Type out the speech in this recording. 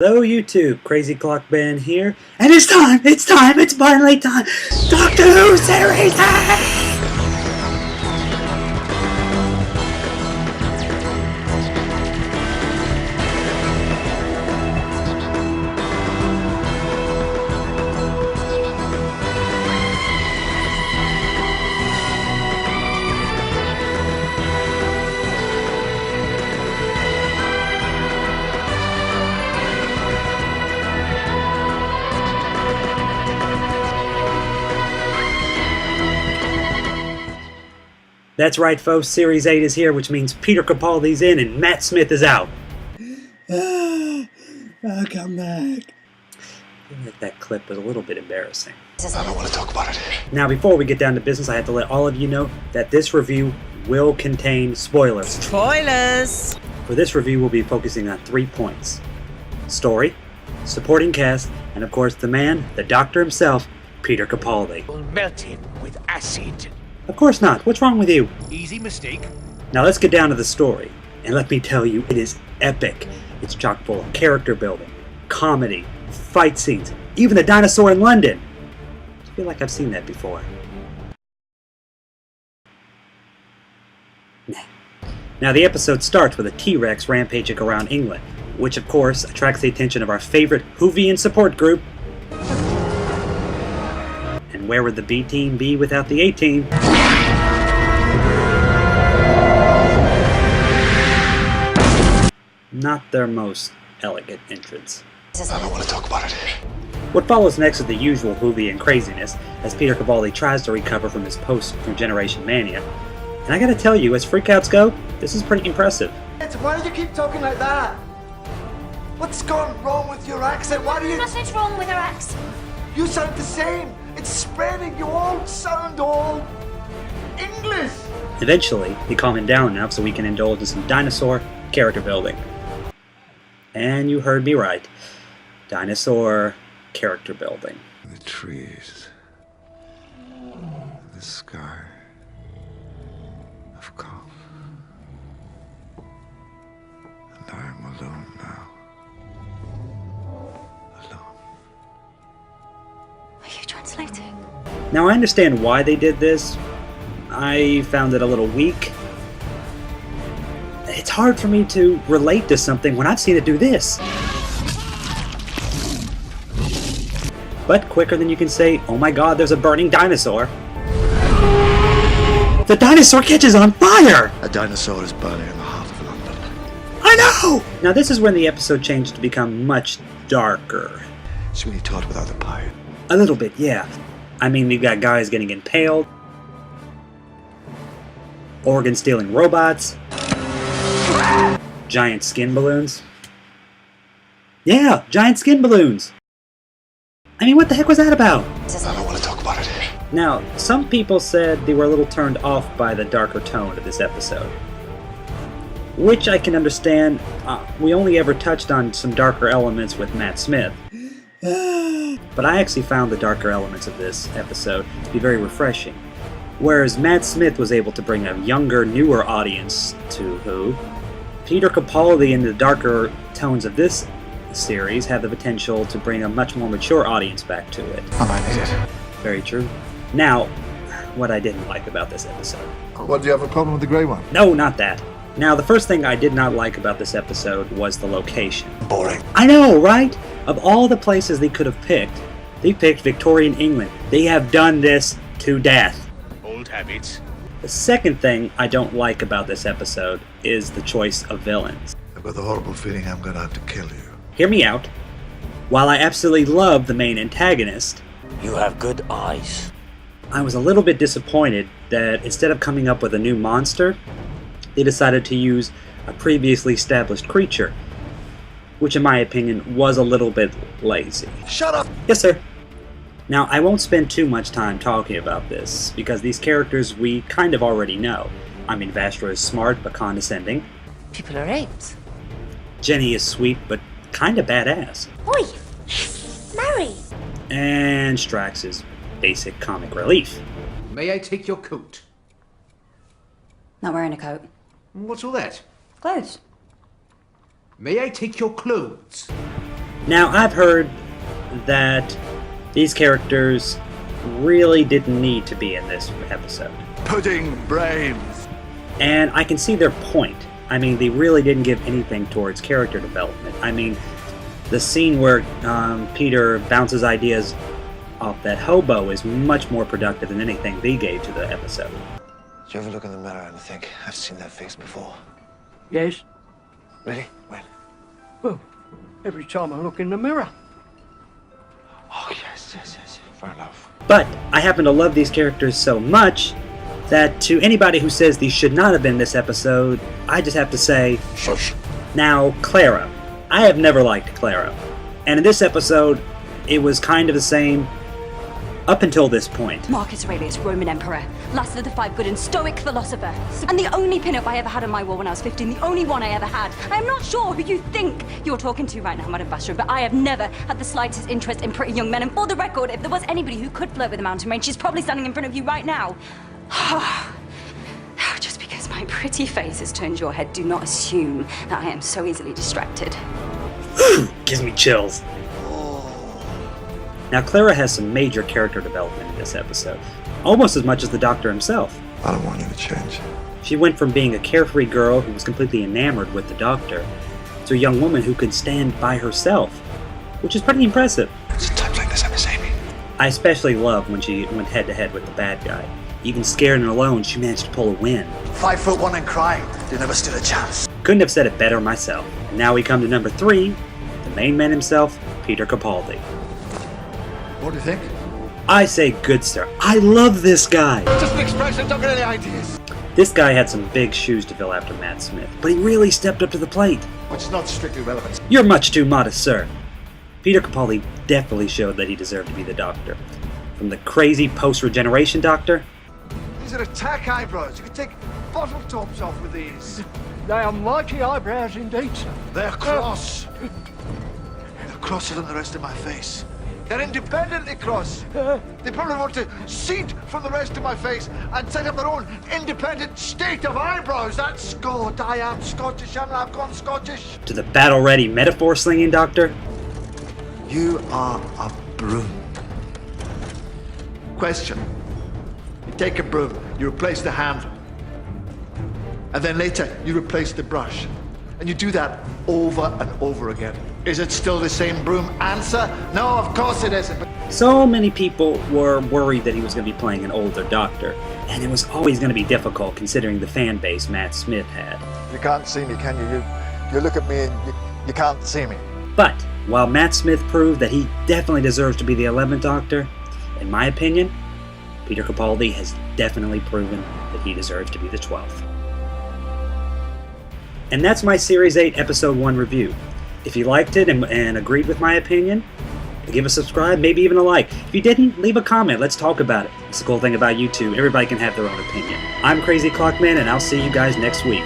Hello YouTube, Crazy Clock Ben here, and it's finally time! Doctor Who Series 8! That's right folks, Series 8 is here, which means Peter Capaldi's in and Matt Smith is out. I'll come back. I feel like that clip was a little bit embarrassing. I don't want to talk about it. Now before we get down to business, I have to let all of you know that this review will contain spoilers. Spoilers! For this review, we'll be focusing on 3 points. Story, supporting cast, and of course the man, the doctor himself, Peter Capaldi. We'll melt him with acid. Of course not. What's wrong with you? Easy mistake. Now let's get down to the story. And let me tell you, it is epic. It's chock full of character building, comedy, fight scenes, even a dinosaur in London. I feel like I've seen that before. Nah. Now the episode starts with a T-Rex rampaging around England, which of course attracts the attention of our favorite Whovian support group. And where would the B-Team be without the A-Team? Not their most elegant entrance. I don't want to talk about it. What follows next is the usual Whovian craziness, as Peter Capaldi tries to recover from his post-Generation mania. And I gotta tell you, as freakouts go, this is pretty impressive. Why do you keep talking like that? What's gone wrong with your accent? Why do you... Nothing's wrong with her accent. You sound the same. It's spreading. You all sound all... English. Eventually, we calm him down enough so we can indulge in some dinosaur character building. And you heard me right. Dinosaur character building. The trees, the sky have come, and I am alone now. Alone. Are you translating? Now I understand why they did this. I found it a little weak. It's hard for me to relate to something when I've seen it do this. But quicker than you can say, oh my god, there's a burning dinosaur. The dinosaur catches on fire! A dinosaur is burning in the heart of London. I know! Now this is when the episode changed to become much darker. Sweeney Todd without the pie. A little bit, yeah. I mean, we've got guys getting impaled, organ-stealing robots, giant skin balloons. Yeah, giant skin balloons! I mean, what the heck was that about? I don't want to talk about it. Now, some people said they were a little turned off by the darker tone of this episode. Which I can understand. We only ever touched on some darker elements with Matt Smith. But I actually found the darker elements of this episode to be very refreshing. Whereas Matt Smith was able to bring a younger, newer audience to Who, Peter Capaldi and the darker tones of this series have the potential to bring a much more mature audience back to it. I might need it. Very true. Now, what I didn't like about this episode. What, do you have a problem with the grey one? No, not that. Now, the first thing I did not like about this episode was the location. Boring. I know, right? Of all the places they could have picked, they picked Victorian England. They have done this to death. Old habits. The second thing I don't like about this episode is the choice of villains. I've got the horrible feeling I'm gonna have to kill you. Hear me out. While I absolutely love the main antagonist, You have good eyes. I was a little bit disappointed that instead of coming up with a new monster, they decided to use a previously established creature, which in my opinion was a little bit lazy. Shut up. Yes, sir. Now, I won't spend too much time talking about this, because these characters we kind of already know. I mean, Vastra is smart but condescending. People are apes. Jenny is sweet but kinda badass. Oi! Mary! And Strax is basic comic relief. May I take your coat? Not wearing a coat. What's all that? Clothes. May I take your clothes? Now, I've heard that these characters really didn't need to be in this episode. Pudding brains. And I can see their point. I mean, they really didn't give anything towards character development. I mean, the scene where Peter bounces ideas off that hobo is much more productive than anything they gave to the episode. Do you ever look in the mirror and think, I've seen that face before? Yes. Really? When? Well, every time I look in the mirror. Oh, yes. Fair enough. But I happen to love these characters so much that to anybody who says these should not have been this episode, I just have to say, Shush. Now, Clara. I have never liked Clara. And in this episode, it was kind of the same up until this point. Marcus Aurelius, Roman Emperor, last of the five good and stoic philosophers, and the only pin-up I ever had on my wall when I was 15, the only one I ever had. I'm not sure who you think you're talking to right now, Madam Bastard, but I have never had the slightest interest in pretty young men, and for the record, if there was anybody who could flirt with a mountain range, she's probably standing in front of you right now. Just because my pretty face has turned your head, do not assume that I am so easily distracted. Gives me chills. Now, Clara has some major character development in this episode, almost as much as the Doctor himself. I don't want you to change. She went from being a carefree girl who was completely enamored with the Doctor to a young woman who could stand by herself, which is pretty impressive. It's times like this I miss Amy. I especially love when she went head-to-head with the bad guy. Even scared and alone, she managed to pull a win. 5'1" and crying. You never stood a chance. Couldn't have said it better myself. And now we come to number 3, the main man himself, Peter Capaldi. What do you think? I say good sir. I love this guy! Just an expression, don't get any ideas. This guy had some big shoes to fill after Matt Smith, but he really stepped up to the plate. Which is not strictly relevant. You're much too modest, sir. Peter Capaldi definitely showed that he deserved to be the Doctor. From the crazy post-regeneration Doctor. These are attack eyebrows. You could take bottle tops off with these. They are mighty eyebrows indeed, sir. They're cross. They're crosser than the rest of my face. They're independently cross. They probably want to seed from the rest of my face and set up their own independent state of eyebrows. That's Scot. I am Scottish and I've gone Scottish. To the battle-ready metaphor-slinging Doctor. You are a broom. Question. You take a broom, you replace the handle. And then later, you replace the brush. And you do that over and over again. Is it still the same broom? Answer? No, of course it isn't. But So many people were worried that he was going to be playing an older Doctor, and it was always going to be difficult considering the fan base Matt Smith had. You can't see me, can you? You look at me and you can't see me. But, while Matt Smith proved that he definitely deserves to be the 11th Doctor, in my opinion, Peter Capaldi has definitely proven that he deserves to be the 12th. And that's my Series 8 Episode 1 review. If you liked it and agreed with my opinion, give a subscribe, maybe even a like. If you didn't, leave a comment. Let's talk about it. It's the cool thing about YouTube. Everybody can have their own opinion. I'm Crazy Clockman, and I'll see you guys next week.